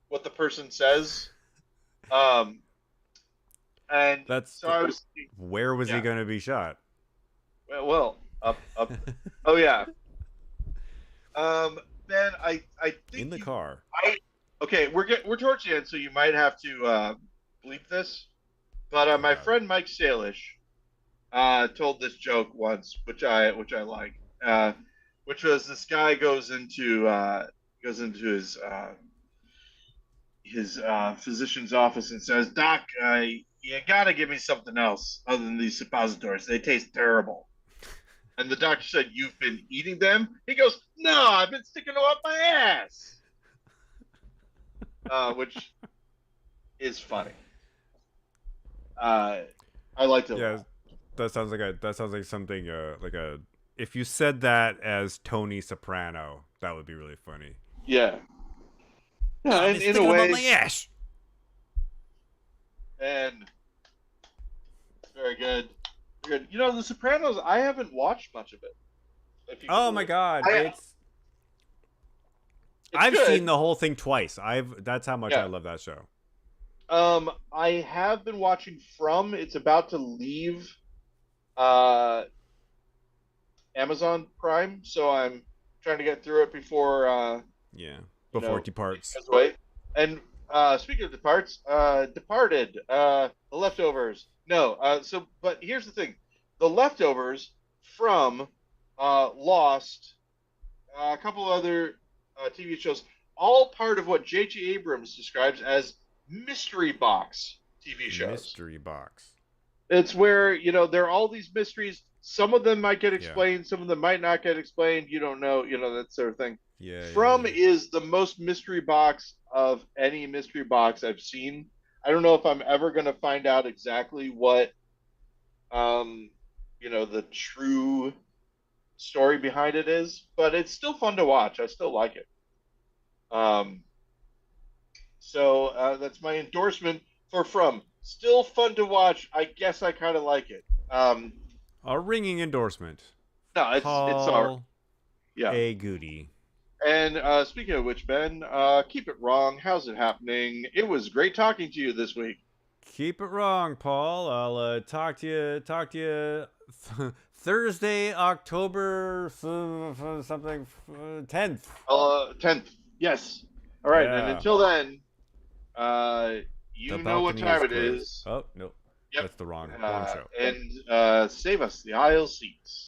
what the person says. Um, and That's so I was, thinking, where was he yeah, going to be shot? up. Oh yeah. Ben, I think In the you, car. I okay. We're towards the end, so you might have to bleep this. But Oh my God. friend Mike Salish told this joke once, which I like, which was this guy goes into his physician's office and says, "Doc, you gotta give me something else other than these suppositories. They taste terrible." And the doctor said, "You've been eating them?" He goes, "No, I've been sticking them up my ass," which is funny. Uh, I liked it a Yeah, lot. that sounds like something like a if you said that as Tony Soprano, that would be really funny. Yeah, No, yeah, I've been in a sticking them up my way, ass. and it's very good. Very good. The Sopranos. I haven't watched much of it. If you can Oh my believe, God, I it's I've seen good. the whole thing twice. I've That's how much I Yeah. love that show. I have been watching From. It's about to leave uh Amazon Prime, so I'm trying to get through it before Yeah, before it it departs. goes away. And speaking of Departed, The Leftovers. No, but here's the thing: The Leftovers, From, Lost, a couple other TV shows, all part of what J.J. Abrams describes as mystery box TV shows. Mystery box. It's where, there are all these mysteries. Some of them might get Yeah. explained, some of them might not get explained. You don't know, that sort of thing. Yeah, yeah, From yeah. is the most mystery box of any mystery box I've seen. I don't know if I'm ever going to find out exactly what, um, the true story behind it is, but it's still fun to watch. I still like it. Um, so that's my endorsement for From. Still fun to watch. I guess I kind of like it. A ringing endorsement. No, it's all right. Paul Yeah. A. Goody. And speaking of which, Ben, keep it wrong. How's it happening? It was great talking to you this week. Keep it wrong, Paul. I'll talk to you Thursday, October something 10th. 10th. Yes. All right, and Yeah. until then, uh, The you know what balcony is time it closed. is. Oh, no. Yep. That's the wrong show. And save us the aisle seats.